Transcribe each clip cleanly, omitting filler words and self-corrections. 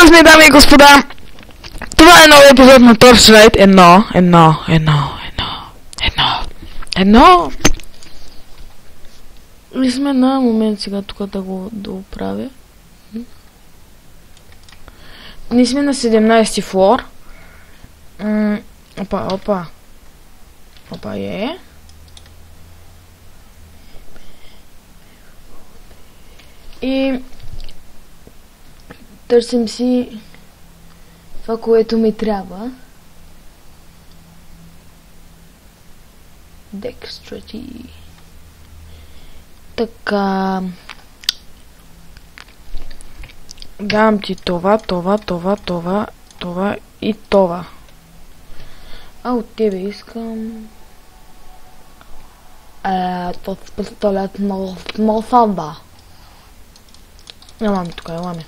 сме, дами и господа! Това е нови епизод на Torchlight 1. И сме на момент сега тук да го оправя. Ние сме на 17-ти флор. Опа, И търсим си това, което ми трябва. Dexterity. Така. Давам ти това и това. А от тебе искам... този пистолет на санда. Еламе тук, еламе.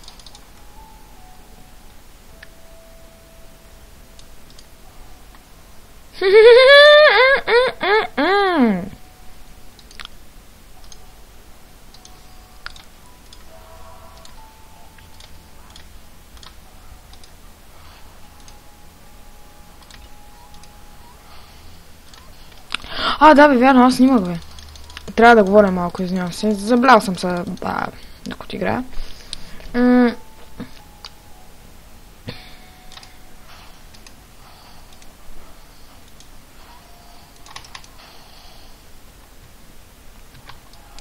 Да бе, вярно, аз снимах бе. Трябва да говоря малко, извинявам се. Заблял съм се, докато играя.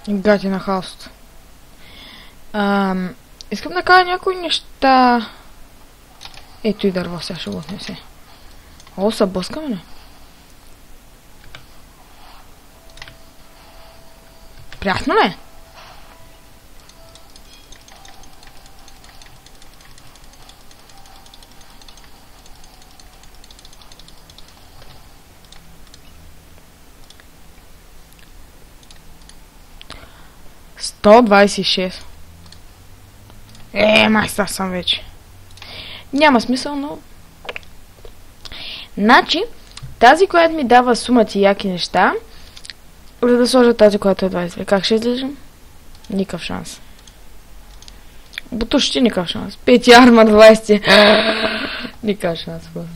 Гати на хаост. Искам да кажа някои неща. Ето и дърво, сега ще го отнесе. О, са блъскаме ли? Приятно ли? $126. Майстър съм вече. Няма смисъл, но... Значи, тази, която ми дава сумата и яки неща, за да сложа тази, която е 20. Как ще излежам? Никакъв шанс. Бутушите никакъв шанс. 5 армар 20. Никакъв шанс просто.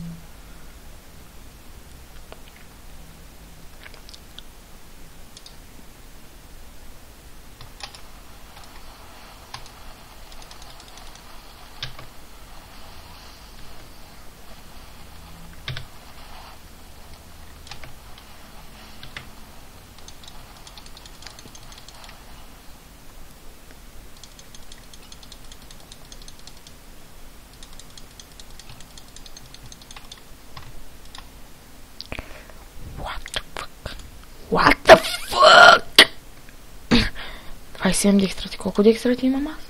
What the fuck? 27 декстрати. Колко декстрати имам аз?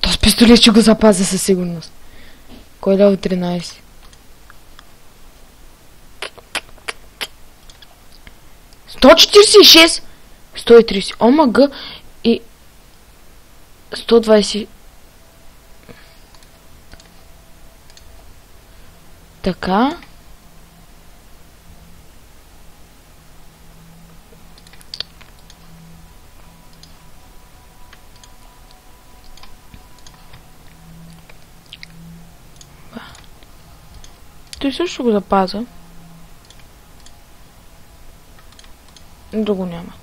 Този пистолет ще го запазя със сигурност. Кой дал 13? $146! 130. ОМГ и 120. Така. Той също го запаза. Друго няма.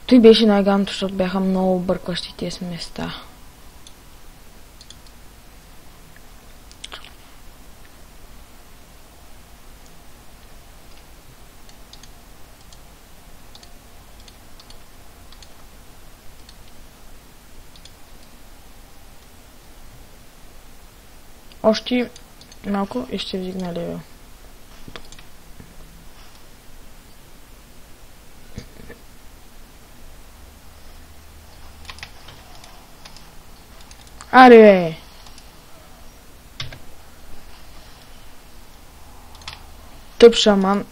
Той беше най-гадното, защото бяха много объркващи тези места. Още малко и ще вдигна левел. Аре! Тъп шаман.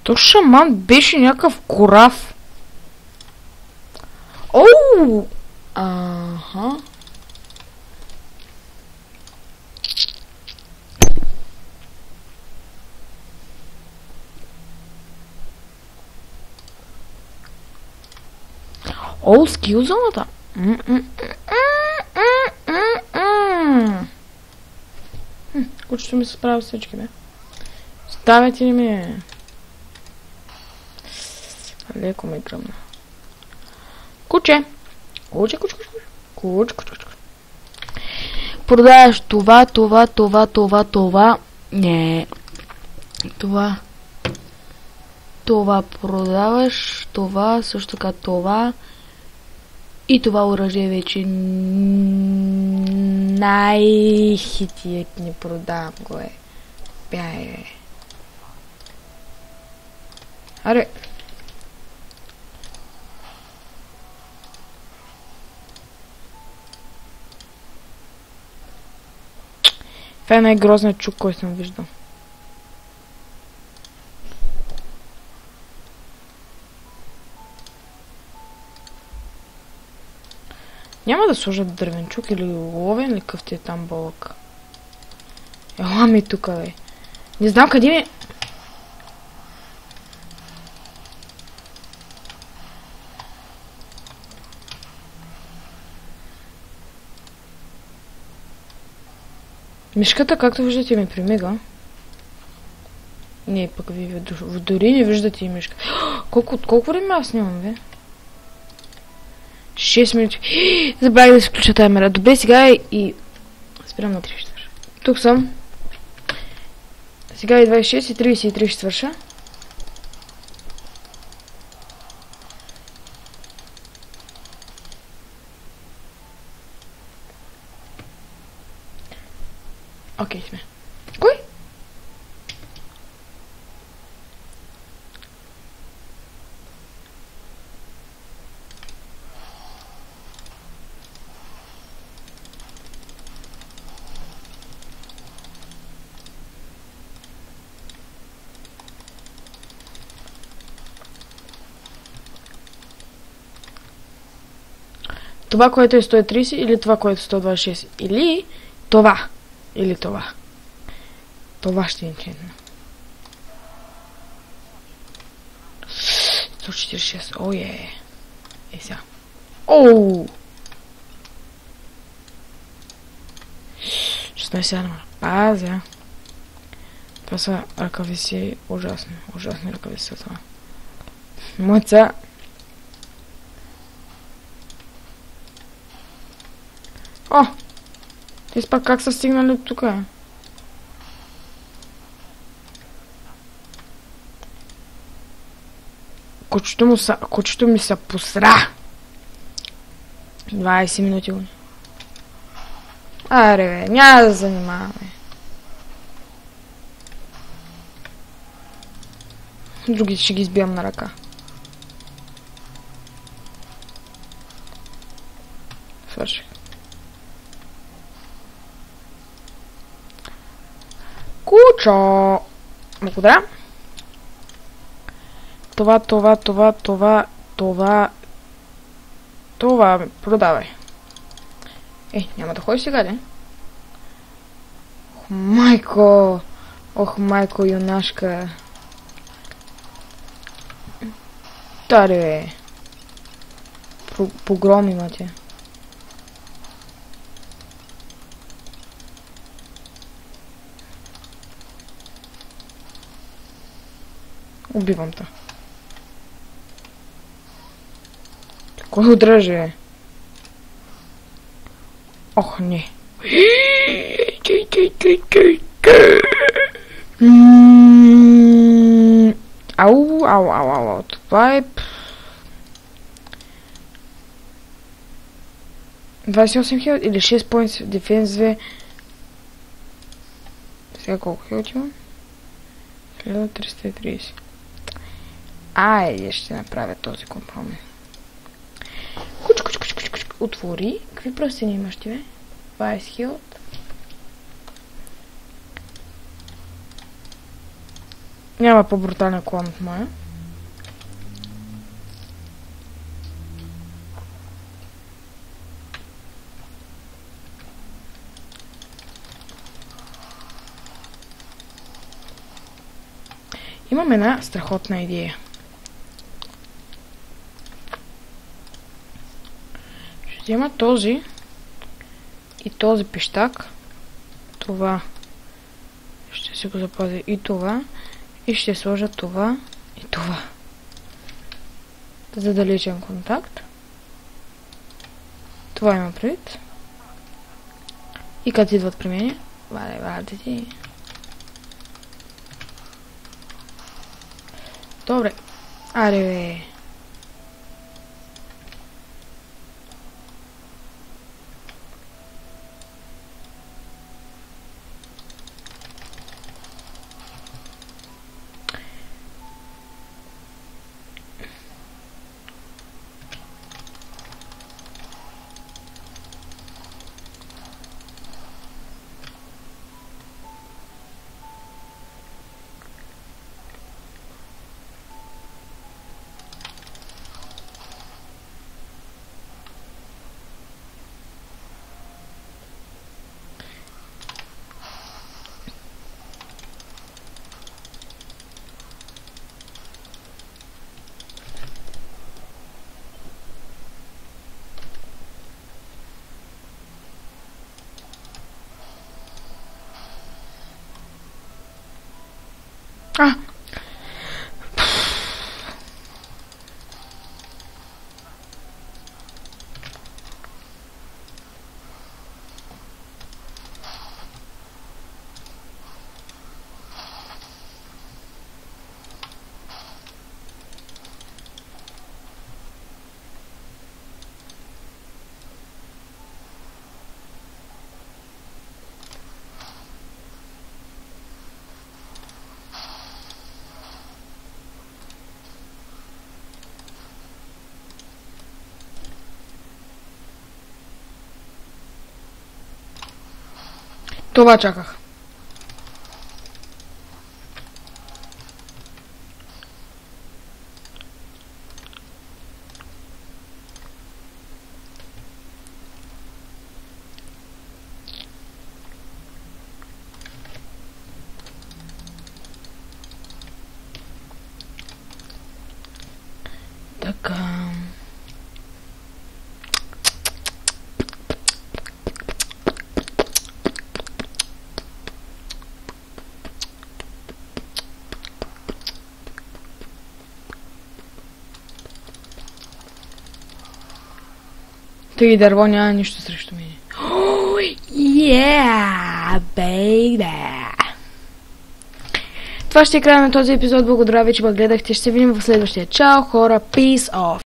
То шаман беше някакъв корав. Оу! Аха. Оу, скил зоната. Кучето ми се справя с всички, бе. Ставете ли ми? Леко ме гръмна. Куче! Куче. Продаваш това. Не. Това продаваш. Това, също така това. И това оръжие вече най-хитият не продавам го е. Бяй. Аре. Това е най-грозният чук, който съм виждал. Няма да сложат дървен чук или ловен или къв ти е там бълък. Ела ми тука, бе. Не знам къде ми... Мишката, както виждате, ми примига. Не, пък ви дори не виждате и мишка. Колко време аз нямам, бе? 6 минути. Забравих да се включа таймера. Добре, сега и... Спирам на 3 ще свърша. Тук съм. Сега и 26 и 33 ще свърша. Окей, сме. Кой? Това, което е 130 или това, което е 126. Или това. Или това. Това ще е интересно. 146. О, е. Е, сега. Оу! 16 армор. Пазя. Това са ръкависи. Ужасни. Ужасни ръкависи са това. Моца. О! Те пак как са стигнали от тук? Кучето ми се посра. 20 минути го. Аре, бе, няма да занимаваме. Другите ще ги избивам на ръка. Свърших. Кучо! Благодаря. Това, продавай. Няма да ходиш сега, де? Ох, майко, юнашка. Таре, бе. Погром имате. Убивам те. Кой удръжи, бе? Ох, не. Ау. Това е... 28 хил или 6 points defense 2. Сега колко хил имам? 1330. Айде, ще направя този компромис. Куч. Отвори. Какви пръстени имаш ти, бе? 20 хил. Няма по-брутален клон от моя. Имам една страхотна идея. Ще взема този и този пищак. Това ще си го запазя и това. И ще сложа това и това. За далечен контакт. Това има предвид. И като идват при мен, ваде ти. Добре. Аре бе. А! Това чаках. Така. Три дърво няма нищо срещу мене. Yeah, baby! Това ще е края на този епизод. Благодаря ви, че ме гледахте. Ще се видим в следващия. Чао, хора! Peace off!